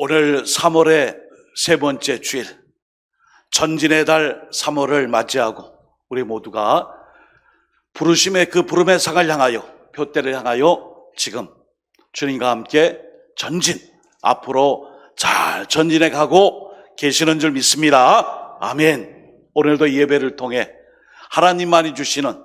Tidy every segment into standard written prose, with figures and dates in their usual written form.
오늘 3월의 세 번째 주일, 전진의 달 3월을 맞이하고 우리 모두가 부르심의 그 부름의 상을 향하여, 표대를 향하여 지금 주님과 함께 전진, 앞으로 잘 전진해 가고 계시는 줄 믿습니다. 아멘. 오늘도 예배를 통해 하나님만이 주시는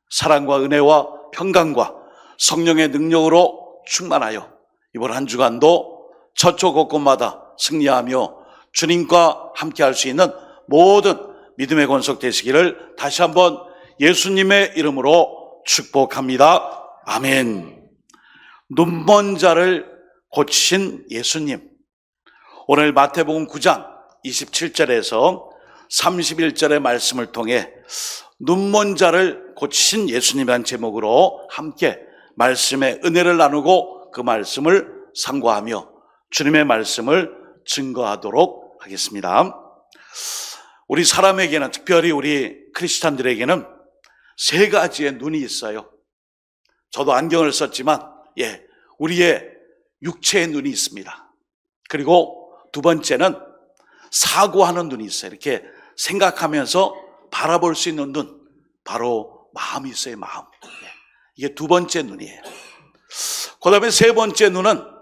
사랑과 은혜와 평강과 성령의 능력으로 충만하여 이번 한 주간도 저쪽 곳곳마다 승리하며 주님과 함께 할 수 있는 모든 믿음의 권속 되시기를 다시 한번 예수님의 이름으로 축복합니다. 아멘. 눈먼 자를 고치신 예수님. 오늘 마태복음 9장 27절에서 31절의 말씀을 통해 눈먼 자를 고치신 예수님이라는 제목으로 함께 말씀의 은혜를 나누고 그 말씀을 상고하며 주님의 말씀을 증거하도록 하겠습니다. 우리 사람에게는, 특별히 우리 크리스찬들에게는 세 가지의 눈이 있어요. 저도 안경을 썼지만 우리의 육체의 눈이 있습니다. 그리고 두 번째는 사고하는 눈이 있어요. 이렇게 생각하면서 바라볼 수 있는 눈, 바로 마음이 있어요. 마음. 이게 두 번째 눈이에요. 그 다음에 세 번째 눈은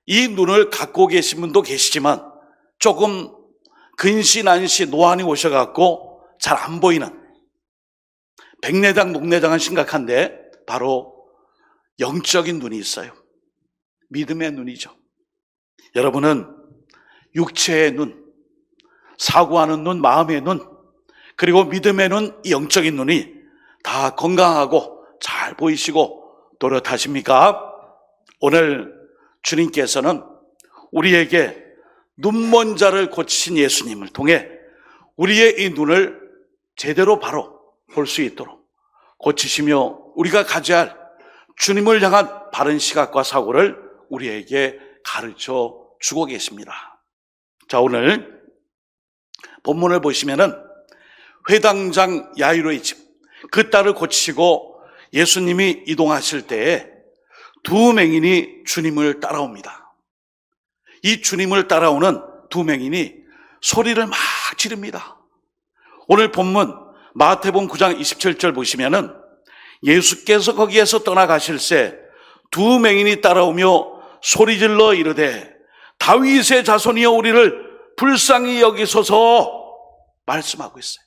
이 눈을 갖고 계신 분도 계시지만 조금 근시난시 노안이 오셔갖고 잘 안 보이는, 백내장 녹내장은 심각한데 바로 영적인 눈이 있어요. 믿음의 눈이죠. 여러분은 육체의 눈, 사고하는 눈, 마음의 눈, 그리고 믿음의 눈, 이 영적인 눈이 다 건강하고 잘 보이시고 또렷하십니까? 오늘 주님께서는 우리에게 눈먼 자를 고치신 예수님을 통해 우리의 이 눈을 제대로 바로 볼 수 있도록 고치시며 우리가 가져야 할 주님을 향한 바른 시각과 사고를 우리에게 가르쳐 주고 계십니다. 자, 오늘 본문을 보시면은 회당장 야이로의 집, 그 딸을 고치시고 예수님이 이동하실 때에 두 맹인이 주님을 따라옵니다. 이 주님을 따라오는 두 맹인이 소리를 막 지릅니다. 오늘 본문 마태복음 9장 27절 보시면은 예수께서 거기에서 떠나가실새 두 맹인이 따라오며 소리질러 이르되 다윗의 자손이여 우리를 불쌍히 여기소서 말씀하고 있어요.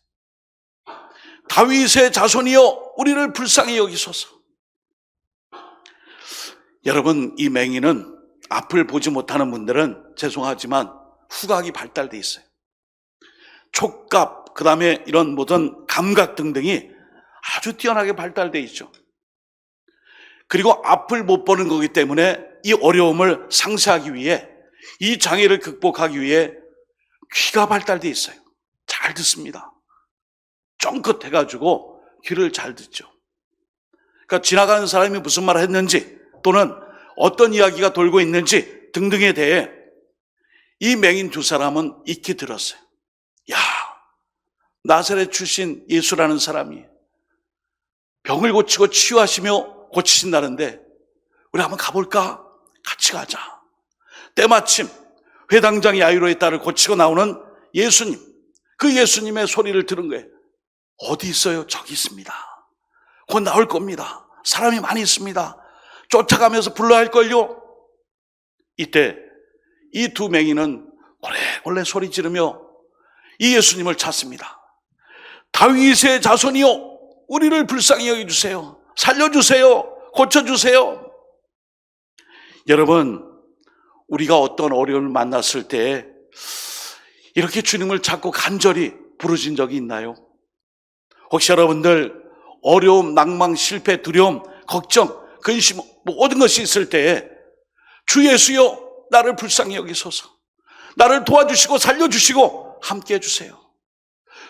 다윗의 자손이여 우리를 불쌍히 여기소서. 여러분, 이 맹인은 앞을 보지 못하는 분들은 죄송하지만 후각이 발달되어 있어요. 촉각, 그 다음에 이런 모든 감각 등등이 아주 뛰어나게 발달되어 있죠. 그리고 앞을 못 보는 거기 때문에 이 어려움을 상쇄하기 위해, 이 장애를 극복하기 위해 귀가 발달되어 있어요. 잘 듣습니다. 쫑긋해가지고 귀를 잘 듣죠. 그러니까 지나가는 사람이 무슨 말을 했는지 또는 어떤 이야기가 돌고 있는지 등등에 대해 이 맹인 두 사람은 익히 들었어요. 야, 나사렛 출신 예수라는 사람이 병을 고치고 치유하시며 고치신다는데 우리 한번 가볼까? 같이 가자. 때마침 회당장 야이로의 딸을 고치고 나오는 예수님, 그 예수님의 소리를 들은 거예요. 어디 있어요? 저기 있습니다. 곧 나올 겁니다. 사람이 많이 있습니다. 쫓아가면서 불러야 할걸요. 이때 이 두 맹인은 오래 소리 지르며 이 예수님을 찾습니다. 다윗의 자손이여 우리를 불쌍히 여겨주세요. 살려주세요. 고쳐주세요. 여러분, 우리가 어떤 어려움을 만났을 때 이렇게 주님을 찾고 간절히 부르신 적이 있나요? 혹시 여러분들 어려움, 낭망, 실패, 두려움, 걱정, 근심, 모든 것이 있을 때 주 예수여 나를 불쌍히 여기소서, 나를 도와주시고 살려주시고 함께 해주세요.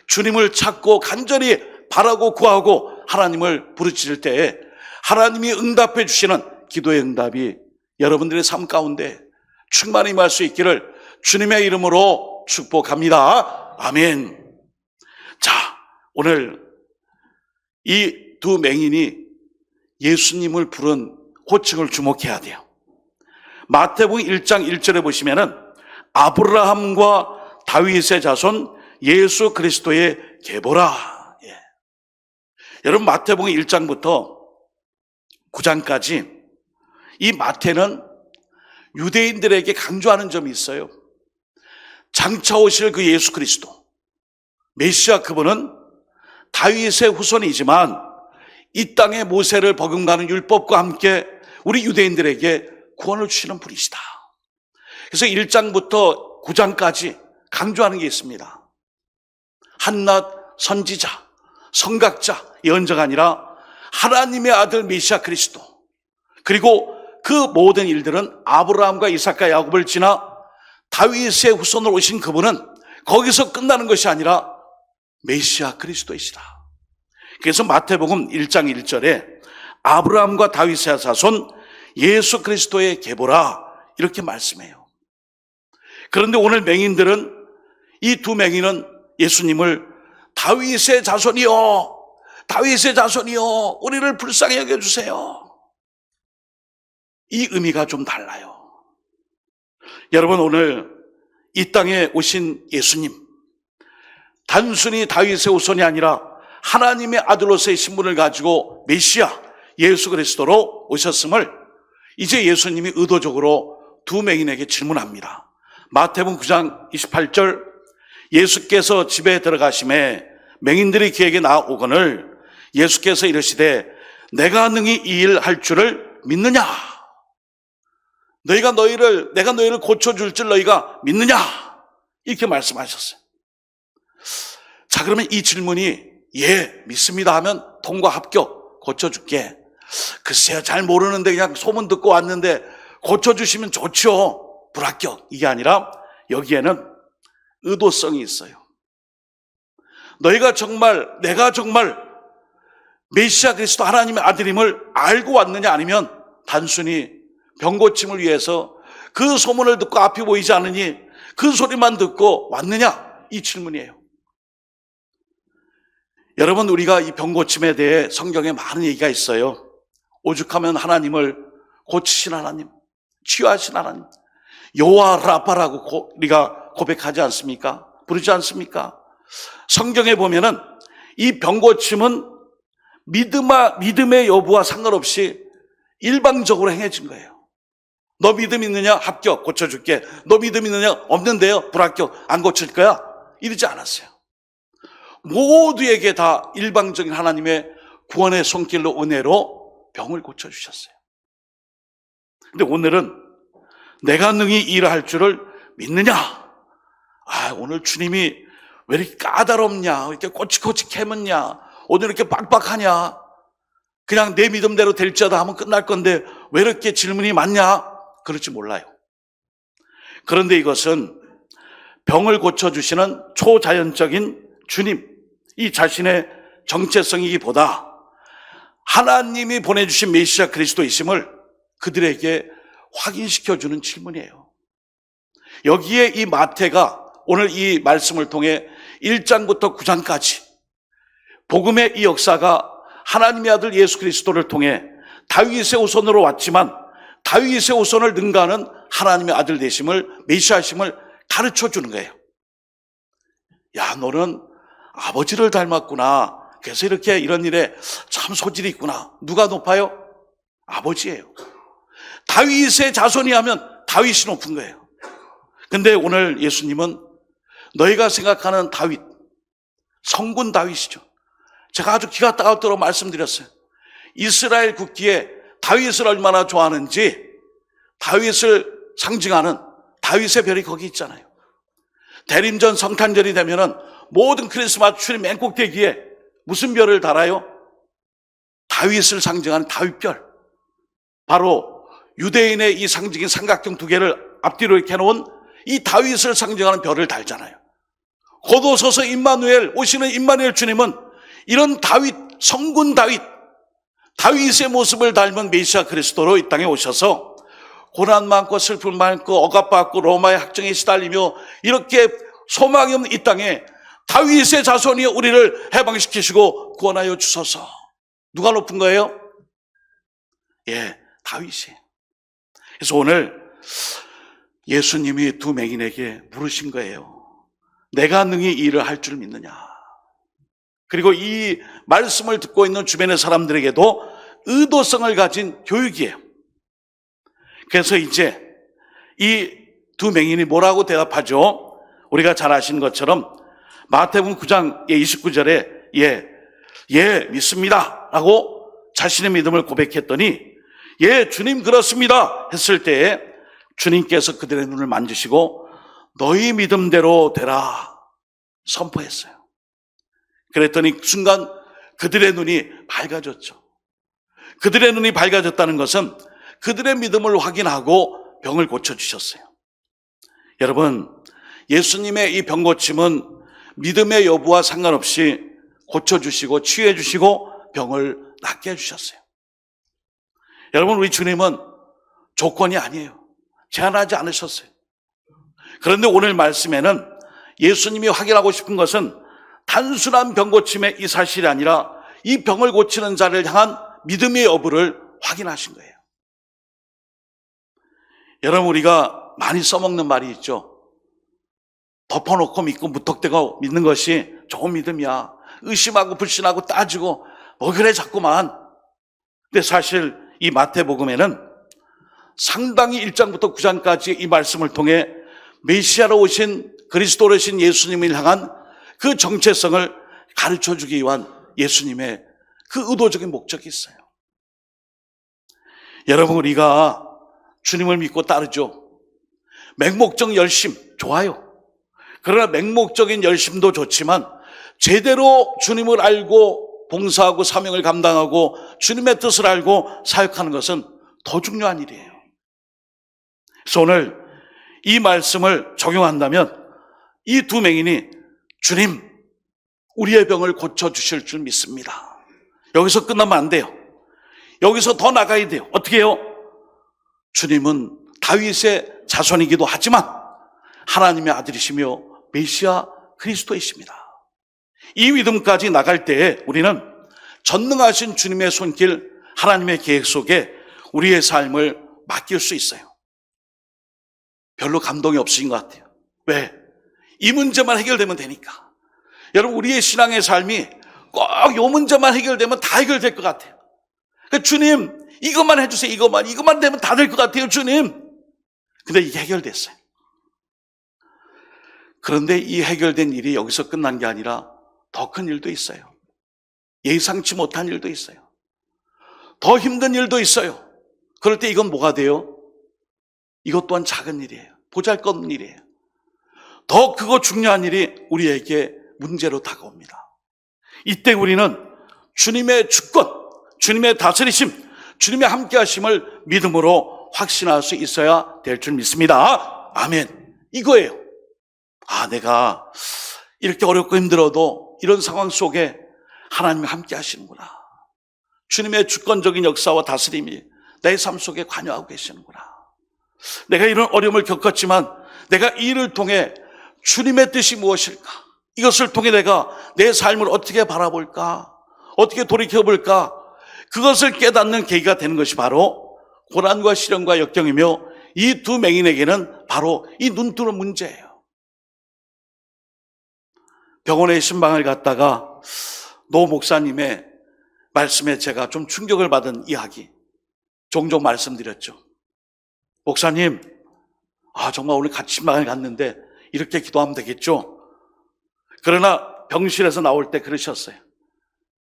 주님을 찾고 간절히 바라고 구하고 하나님을 부르짖을 때에 하나님이 응답해 주시는 기도의 응답이 여러분들의 삶 가운데 충만히 임할 수 있기를 주님의 이름으로 축복합니다. 아멘. 자, 오늘 이 두 맹인이 예수님을 부른 호칭을 주목해야 돼요. 마태복음 1장 1절에 보시면은 아브라함과 다윗의 자손 예수 그리스도의 계보라. 예. 여러분, 마태복음 1장부터 9장까지 이 마태는 유대인들에게 강조하는 점이 있어요. 장차 오실 그 예수 그리스도, 메시아, 그분은 다윗의 후손이지만 이 땅에 모세를 버금가는 율법과 함께 우리 유대인들에게 구원을 주시는 분이시다. 그래서 1장부터 9장까지 강조하는 게 있습니다. 한낱 선지자, 선각자, 예언자가 아니라 하나님의 아들 메시아 그리스도, 그리고 그 모든 일들은 아브라함과 이삭과 야곱을 지나 다윗의 후손으로 오신 그분은 거기서 끝나는 것이 아니라 메시아 그리스도이시다. 그래서 마태복음 1장 1절에 아브라함과 다윗의 자손 예수 그리스도의 계보라 이렇게 말씀해요. 그런데 오늘 맹인들은, 이 두 맹인은 예수님을 다윗의 자손이요, 다윗의 자손이요, 우리를 불쌍히 여겨주세요, 이 의미가 좀 달라요. 여러분, 오늘 이 땅에 오신 예수님, 단순히 다윗의 후손이 아니라 하나님의 아들로서의 신분을 가지고 메시아 예수 그리스도로 오셨음을 이제 예수님이 의도적으로 두 맹인에게 질문합니다. 마태복음 9장 28절, 예수께서 집에 들어가심에 맹인들이 그에게 나오거늘 예수께서 이르시되 내가 능히 이 일 할 줄을 믿느냐? 내가 너희를 고쳐줄 줄 너희가 믿느냐? 이렇게 말씀하셨어요. 자, 그러면 이 질문이 예, 믿습니다 하면 통과, 합격, 고쳐줄게. 글쎄요, 잘 모르는데 그냥 소문 듣고 왔는데 고쳐주시면 좋죠, 불합격. 이게 아니라 여기에는 의도성이 있어요. 내가 정말 메시아 그리스도 하나님의 아들임을 알고 왔느냐, 아니면 단순히 병고침을 위해서 그 소문을 듣고 앞이 보이지 않으니 그 소리만 듣고 왔느냐, 이 질문이에요. 여러분, 우리가 이 병고침에 대해 성경에 많은 얘기가 있어요. 오죽하면 하나님을 고치신 하나님, 치유하신 하나님, 여호와 라파라고 우리가 고백하지 않습니까? 부르지 않습니까? 성경에 보면은 이 병고침은 믿음의 여부와 상관없이 일방적으로 행해진 거예요. 너 믿음 있느냐? 합격, 고쳐줄게. 너 믿음 있느냐? 없는데요? 불합격, 안 고칠 거야? 이러지 않았어요. 모두에게 다 일방적인 하나님의 구원의 손길로, 은혜로 병을 고쳐주셨어요. 근데 오늘은 내가 능히 일을 할 줄을 믿느냐? 오늘 주님이 왜 이렇게 까다롭냐? 왜 이렇게 꼬치꼬치 캐묻냐? 오늘 이렇게 빡빡하냐? 그냥 내 믿음대로 될지어다 하면 끝날 건데 왜 이렇게 질문이 많냐? 그럴지 몰라요. 그런데 이것은 병을 고쳐주시는 초자연적인 주님, 이 자신의 정체성이기보다 하나님이 보내주신 메시아 그리스도이심을 그들에게 확인시켜주는 질문이에요. 여기에 이 마태가 오늘 이 말씀을 통해 1장부터 9장까지 복음의 이 역사가 하나님의 아들 예수 그리스도를 통해 다윗의 후손으로 왔지만 다윗의 후손을 능가하는 하나님의 아들 되심을, 메시아심을 가르쳐주는 거예요. 야, 너는 아버지를 닮았구나. 그래서 이렇게 이런 일에 참 소질이 있구나. 누가 높아요? 아버지예요. 다윗의 자손이 하면 다윗이 높은 거예요. 근데 오늘 예수님은 너희가 생각하는 다윗, 성군 다윗이죠. 제가 아주 기가 따갑도록 말씀드렸어요. 이스라엘 국기에 다윗을 얼마나 좋아하는지 다윗을 상징하는 다윗의 별이 거기 있잖아요. 대림전 성탄절이 되면은 모든 크리스마스 트리 맨 꼭대기에 무슨 별을 달아요? 다윗을 상징하는 다윗별. 바로 유대인의 이 상징인 삼각형 두 개를 앞뒤로 이렇게 해놓은 이 다윗을 상징하는 별을 달잖아요. 곧 오소서 임마누엘, 오시는 임마누엘 주님은 이런 다윗, 성군 다윗, 다윗의 모습을 닮은 메시아 그리스도로 이 땅에 오셔서 고난 많고 슬픔 많고 억압받고 로마의 학정에 시달리며 이렇게 소망이 없는 이 땅에 다윗의 자손이 우리를 해방시키시고 구원하여 주소서. 누가 높은 거예요? 예, 다윗이. 그래서 오늘 예수님이 두 맹인에게 물으신 거예요. 내가 능히 이 일을 할 줄 믿느냐? 그리고 이 말씀을 듣고 있는 주변의 사람들에게도 의도성을 가진 교육이에요. 그래서 이제 이 두 맹인이 뭐라고 대답하죠? 우리가 잘 아시는 것처럼 마태복음 9장 29절에 예 믿습니다 라고 자신의 믿음을 고백했더니 예 주님 그렇습니다 했을 때에 주님께서 그들의 눈을 만지시고 너희 믿음대로 되라 선포했어요. 그랬더니 순간 그들의 눈이 밝아졌죠. 그들의 눈이 밝아졌다는 것은 그들의 믿음을 확인하고 병을 고쳐주셨어요. 여러분, 예수님의 이 병 고침은 믿음의 여부와 상관없이 고쳐주시고 치유해주시고 병을 낫게 해주셨어요. 여러분, 우리 주님은 조건이 아니에요. 제한하지 않으셨어요. 그런데 오늘 말씀에는 예수님이 확인하고 싶은 것은 단순한 병 고침의 이 사실이 아니라 이 병을 고치는 자를 향한 믿음의 여부를 확인하신 거예요. 여러분, 우리가 많이 써먹는 말이 있죠. 덮어놓고 믿고 무턱대고 믿는 것이 좋은 믿음이야. 의심하고 불신하고 따지고 뭐 그래 자꾸만. 근데 사실 이 마태복음에는 상당히 1장부터 9장까지 이 말씀을 통해 메시아로 오신 그리스도로 오신 예수님을 향한 그 정체성을 가르쳐주기 위한 예수님의 그 의도적인 목적이 있어요. 여러분, 우리가 주님을 믿고 따르죠. 맹목적 열심 좋아요. 그러나 맹목적인 열심도 좋지만 제대로 주님을 알고 봉사하고 사명을 감당하고 주님의 뜻을 알고 사역하는 것은 더 중요한 일이에요. 그래서 오늘 이 말씀을 적용한다면 이 두 맹인이 주님, 우리의 병을 고쳐주실 줄 믿습니다. 여기서 끝나면 안 돼요. 여기서 더 나가야 돼요. 어떻게 해요? 주님은 다윗의 자손이기도 하지만 하나님의 아들이시며 메시아 그리스도이십니다. 이 믿음까지 나갈 때에 우리는 전능하신 주님의 손길, 하나님의 계획 속에 우리의 삶을 맡길 수 있어요. 별로 감동이 없으신 것 같아요. 왜? 이 문제만 해결되면 되니까. 여러분, 우리의 신앙의 삶이 꼭 이 문제만 해결되면 다 해결될 것 같아요. 그러니까 주님, 이것만 해주세요. 이것만 되면 다 될 것 같아요, 주님. 근데 이게 해결됐어요. 그런데 이 해결된 일이 여기서 끝난 게 아니라 더 큰 일도 있어요. 예상치 못한 일도 있어요. 더 힘든 일도 있어요. 그럴 때 이건 뭐가 돼요? 이것 또한 작은 일이에요. 보잘것없는 일이에요. 더 크고 중요한 일이 우리에게 문제로 다가옵니다. 이때 우리는 주님의 주권, 주님의 다스리심, 주님의 함께하심을 믿음으로 확신할 수 있어야 될 줄 믿습니다. 아멘. 이거예요. 내가 이렇게 어렵고 힘들어도 이런 상황 속에 하나님이 함께 하시는구나. 주님의 주권적인 역사와 다스림이 내 삶 속에 관여하고 계시는구나. 내가 이런 어려움을 겪었지만 내가 이 일을 통해 주님의 뜻이 무엇일까? 이것을 통해 내가 내 삶을 어떻게 바라볼까? 어떻게 돌이켜볼까? 그것을 깨닫는 계기가 되는 것이 바로 고난과 시련과 역경이며 이 두 맹인에게는 바로 이 눈뜨는 문제예요. 병원에 신방을 갔다가 노 목사님의 말씀에 제가 좀 충격을 받은 이야기 종종 말씀드렸죠. 목사님, 정말 오늘 같이 신방을 갔는데 이렇게 기도하면 되겠죠? 그러나 병실에서 나올 때 그러셨어요.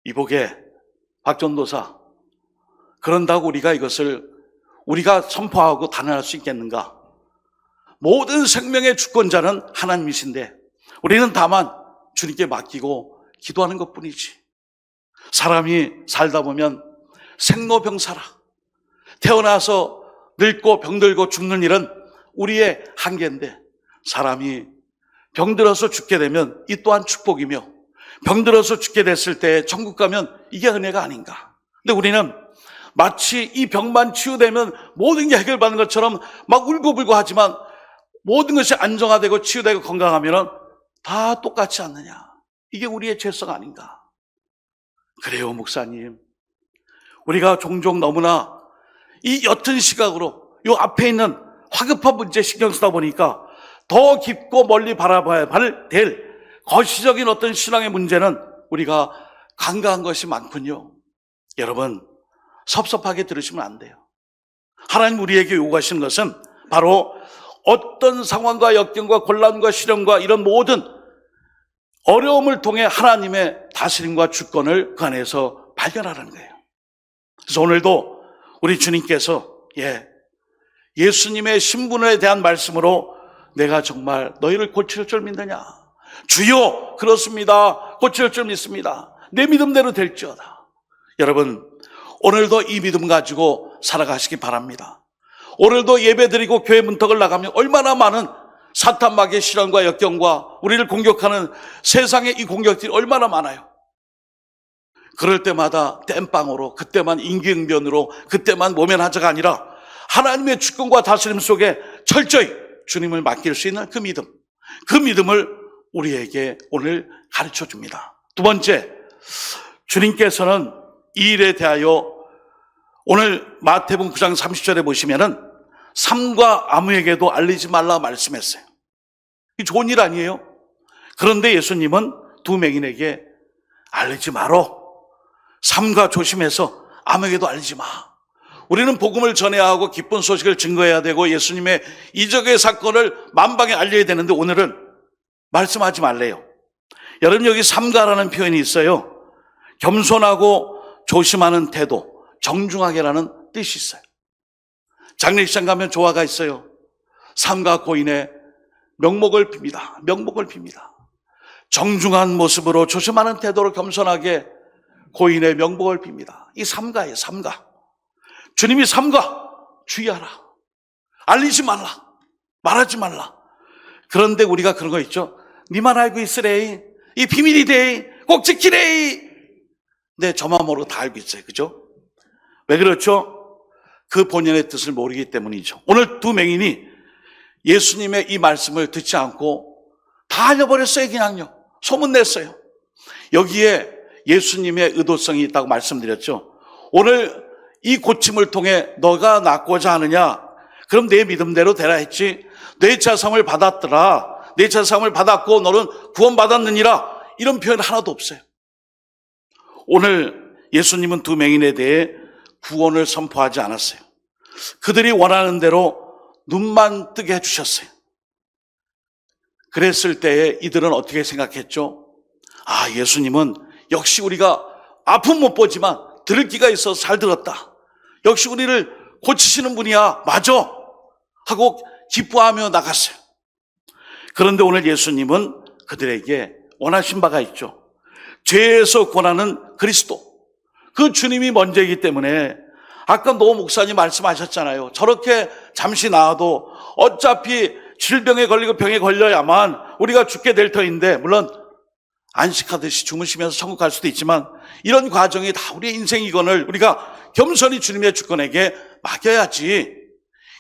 이보게 박전도사, 그런다고 우리가 선포하고 단언할 수 있겠는가? 모든 생명의 주권자는 하나님이신데 우리는 다만 주님께 맡기고 기도하는 것뿐이지. 사람이 살다 보면 생로병사라. 태어나서 늙고 병들고 죽는 일은 우리의 한계인데 사람이 병들어서 죽게 되면 이 또한 축복이며 병들어서 죽게 됐을 때 천국 가면 이게 은혜가 아닌가. 근데 우리는 마치 이 병만 치유되면 모든 게 해결받는 것처럼 막 울고불고 하지만 모든 것이 안정화되고 치유되고 건강하면 다 똑같지 않느냐. 이게 우리의 죄성 아닌가. 그래요, 목사님. 우리가 종종 너무나 이 옅은 시각으로 요 앞에 있는 화급한 문제 신경 쓰다 보니까 더 깊고 멀리 바라봐야 될 거시적인 어떤 신앙의 문제는 우리가 간과한 것이 많군요. 여러분, 섭섭하게 들으시면 안 돼요. 하나님 우리에게 요구하시는 것은 바로 어떤 상황과 역경과 곤란과 시련과 이런 모든 어려움을 통해 하나님의 다스림과 주권을 그 안에서 발견하라는 거예요. 그래서 오늘도 우리 주님께서 예수님의 신분에 대한 말씀으로 내가 정말 너희를 고칠 줄 믿느냐? 주여, 그렇습니다. 고칠 줄 믿습니다. 내 믿음대로 될지어다. 여러분, 오늘도 이 믿음 가지고 살아가시기 바랍니다. 오늘도 예배드리고 교회 문턱을 나가면 얼마나 많은 사탄 마귀의 시련과 역경과 우리를 공격하는 세상의 이 공격들이 얼마나 많아요. 그럴 때마다 땜빵으로, 그때만 임기응변으로, 그때만 모면하자가 아니라 하나님의 주권과 다스림 속에 철저히 주님을 맡길 수 있는 그 믿음을 우리에게 오늘 가르쳐 줍니다. 두 번째, 주님께서는 이 일에 대하여 오늘 마태복음 9장 30절에 보시면은 삼가 아무에게도 알리지 말라 말씀했어요. 이 좋은 일 아니에요? 그런데 예수님은 두 맹인에게 알리지 말어. 삼가 조심해서 아무에게도 알리지 마. 우리는 복음을 전해야 하고 기쁜 소식을 증거해야 되고 예수님의 이적의 사건을 만방에 알려야 되는데 오늘은 말씀하지 말래요. 여러분, 여기 삼가라는 표현이 있어요. 겸손하고 조심하는 태도, 정중하게라는 뜻이 있어요. 장례식장 가면 조화가 있어요. 삼가 고인의 명목을 빕니다. 명목을 빕니다. 정중한 모습으로 조심하는 태도로 겸손하게 고인의 명복을 빕니다. 이 삼가예요, 삼가. 주님이 삼가, 주의하라. 알리지 말라. 말하지 말라. 그런데 우리가 그런 거 있죠. 니만 알고 있으래. 이 비밀이 돼. 꼭 지키래. 네, 저만 모르고 다 알고 있어요. 그죠? 왜 그렇죠? 그 본연의 뜻을 모르기 때문이죠. 오늘 두 맹인이 예수님의 이 말씀을 듣지 않고 다 알려버렸어요. 그냥요. 소문냈어요. 여기에 예수님의 의도성이 있다고 말씀드렸죠. 오늘 이 고침을 통해 너가 낫고자 하느냐? 그럼 내 믿음대로 되라 했지. 뇌차 사함을 받았더라. 뇌차 사함을 받았고 너는 구원받았느니라. 이런 표현 하나도 없어요. 오늘 예수님은 두 맹인에 대해 구원을 선포하지 않았어요. 그들이 원하는 대로 눈만 뜨게 해주셨어요. 그랬을 때에 이들은 어떻게 생각했죠? 아, 예수님은 역시 우리가 아픔 못 보지만 들을 귀가 있어서 잘 들었다. 역시 우리를 고치시는 분이야. 맞아. 하고 기뻐하며 나갔어요. 그런데 오늘 예수님은 그들에게 원하신 바가 있죠. 죄에서 권하는 그리스도. 그 주님이 먼저이기 때문에 아까 노 목사님 말씀하셨잖아요. 저렇게 잠시 나와도 어차피 질병에 걸리고 병에 걸려야만 우리가 죽게 될 터인데, 물론 안식하듯이 주무시면서 천국 갈 수도 있지만 이런 과정이 다 우리의 인생이건을 우리가 겸손히 주님의 주권에게 맡겨야지.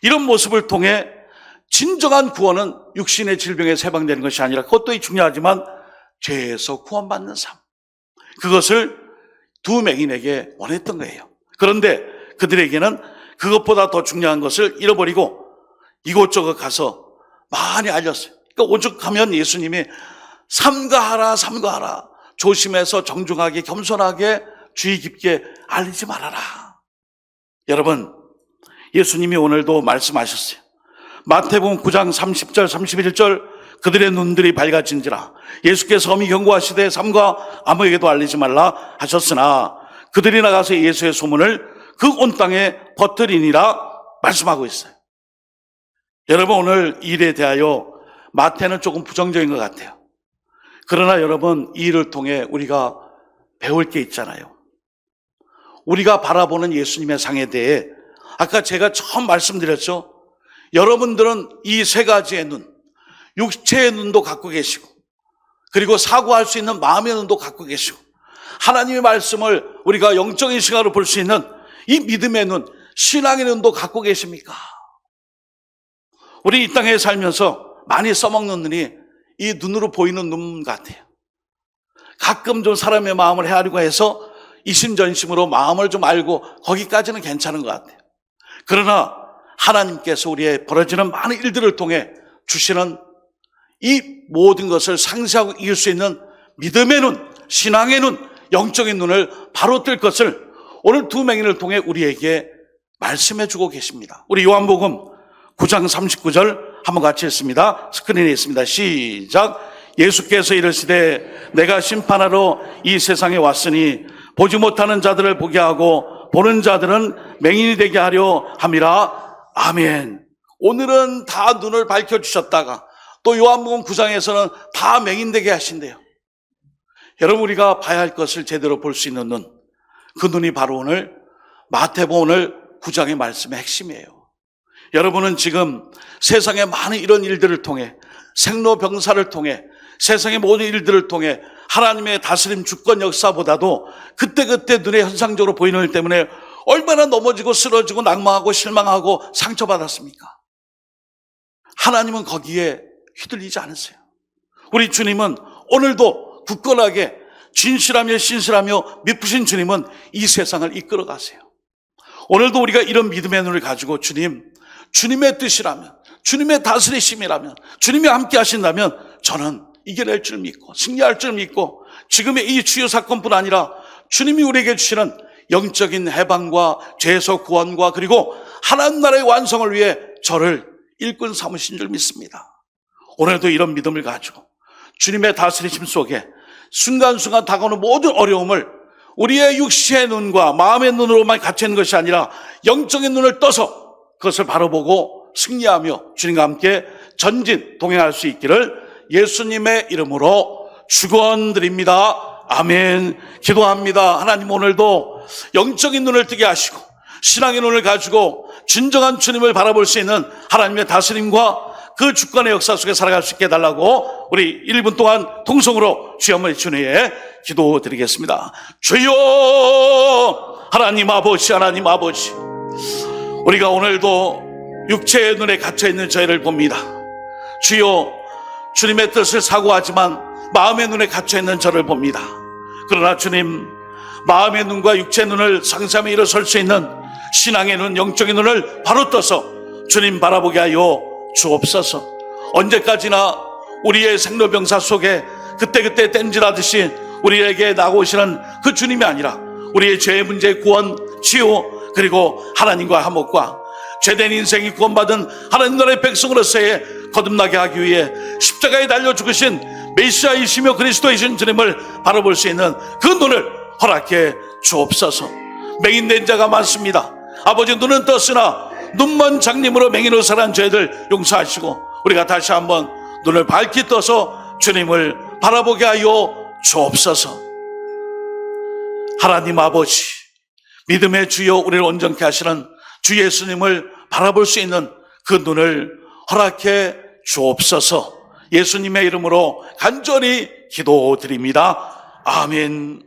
이런 모습을 통해 진정한 구원은 육신의 질병에서 해방되는 것이 아니라, 그것도 중요하지만 죄에서 구원받는 삶, 그것을 두 맹인에게 원했던 거예요. 그런데 그들에게는 그것보다 더 중요한 것을 잃어버리고 이곳저곳 가서 많이 알렸어요. 그러니까 오죽하면 예수님이 삼가하라, 삼가하라. 조심해서 정중하게 겸손하게 주의 깊게 알리지 말아라. 여러분, 예수님이 오늘도 말씀하셨어요. 마태복음 9장 30절 31절 그들의 눈들이 밝아진지라 예수께서 엄히 경고하시되 삼가 아무에게도 알리지 말라 하셨으나 그들이 나가서 예수의 소문을 그 온 땅에 퍼뜨리니라 말씀하고 있어요. 여러분, 오늘 이 일에 대하여 마태는 조금 부정적인 것 같아요. 그러나 여러분, 이 일을 통해 우리가 배울 게 있잖아요. 우리가 바라보는 예수님의 상에 대해 아까 제가 처음 말씀드렸죠. 여러분들은 이 세 가지의 눈, 육체의 눈도 갖고 계시고, 그리고 사고할 수 있는 마음의 눈도 갖고 계시고, 하나님의 말씀을 우리가 영적인 시각으로 볼 수 있는 이 믿음의 눈, 신앙의 눈도 갖고 계십니까? 우리 이 땅에 살면서 많이 써먹는 눈이 이 눈으로 보이는 눈 같아요. 가끔 좀 사람의 마음을 헤아리고 해서 이심전심으로 마음을 좀 알고 거기까지는 괜찮은 것 같아요. 그러나 하나님께서 우리의 벌어지는 많은 일들을 통해 주시는 이 모든 것을 상쇄하고 이길 수 있는 믿음의 눈, 신앙의 눈, 영적인 눈을 바로 뜰 것을 오늘 두 맹인을 통해 우리에게 말씀해 주고 계십니다. 우리 요한복음 9장 39절 한번 같이 읽습니다. 스크린에 있습니다. 시작. 예수께서 이르시되 내가 심판하러 이 세상에 왔으니 보지 못하는 자들을 보게 하고 보는 자들은 맹인이 되게 하려 함이라. 아멘. 오늘은 다 눈을 밝혀주셨다가 또 요한복음 9장에서는 다 맹인 되게 하신대요. 여러분, 우리가 봐야 할 것을 제대로 볼 수 있는 눈, 그 눈이 바로 오늘 마태복음 오늘 9장의 말씀의 핵심이에요. 여러분은 지금 세상의 많은 이런 일들을 통해, 생로병사를 통해, 세상의 모든 일들을 통해 하나님의 다스림 주권 역사보다도 그때그때 눈에 현상적으로 보이는 일 때문에 얼마나 넘어지고 쓰러지고 낙망하고 실망하고 상처받았습니까? 하나님은 거기에 휘둘리지 않으세요. 우리 주님은 오늘도 굳건하게 진실하며 신실하며 믿으신 주님은 이 세상을 이끌어 가세요. 오늘도 우리가 이런 믿음의 눈을 가지고 주님의 뜻이라면, 주님의 다스리심이라면, 주님이 함께 하신다면 저는 이겨낼 줄 믿고 승리할 줄 믿고 지금의 이 주요 사건뿐 아니라 주님이 우리에게 주시는 영적인 해방과 죄에서 구원과 그리고 하나님 나라의 완성을 위해 저를 일꾼 삼으신 줄 믿습니다. 오늘도 이런 믿음을 가지고 주님의 다스리심 속에 순간순간 다가오는 모든 어려움을 우리의 육신의 눈과 마음의 눈으로만 갇혀있는 것이 아니라 영적인 눈을 떠서 그것을 바라보고 승리하며 주님과 함께 전진 동행할 수 있기를 예수님의 이름으로 축원드립니다. 아멘. 기도합니다. 하나님, 오늘도 영적인 눈을 뜨게 하시고 신앙의 눈을 가지고 진정한 주님을 바라볼 수 있는 하나님의 다스림과 그 주권의 역사 속에 살아갈 수 있게 해달라고 우리 1분 동안 통성으로 주여 한번 주님의 기도드리겠습니다. 주여, 하나님 아버지, 하나님 아버지, 우리가 오늘도 육체의 눈에 갇혀있는 저희를 봅니다. 주여, 주님의 뜻을 사고하지만 마음의 눈에 갇혀있는 저를 봅니다. 그러나 주님, 마음의 눈과 육체의 눈을 상세하며 일어설 수 있는 신앙의 눈, 영적인 눈을 바로 떠서 주님 바라보게 하여 주옵소서. 언제까지나 우리의 생로병사 속에 그때그때 땜질하듯이 우리에게 나오시는 그 주님이 아니라 우리의 죄의 문제 구원, 치유, 그리고 하나님과 화목과 죄된 인생이 구원받은 하나님 나라의 백성으로서의 거듭나게 하기 위해 십자가에 달려 죽으신 메시아이시며 그리스도이신 주님을 바라볼 수 있는 그 눈을 허락해 주옵소서. 맹인된 자가 많습니다. 아버지, 눈은 떴으나 눈먼 장님으로 맹인으로 살아난 저희들 용서하시고 우리가 다시 한번 눈을 밝히 떠서 주님을 바라보게 하여 주옵소서. 하나님 아버지, 믿음의 주여 우리를 온전케 하시는 주 예수님을 바라볼 수 있는 그 눈을 허락해 주옵소서. 예수님의 이름으로 간절히 기도드립니다. 아멘.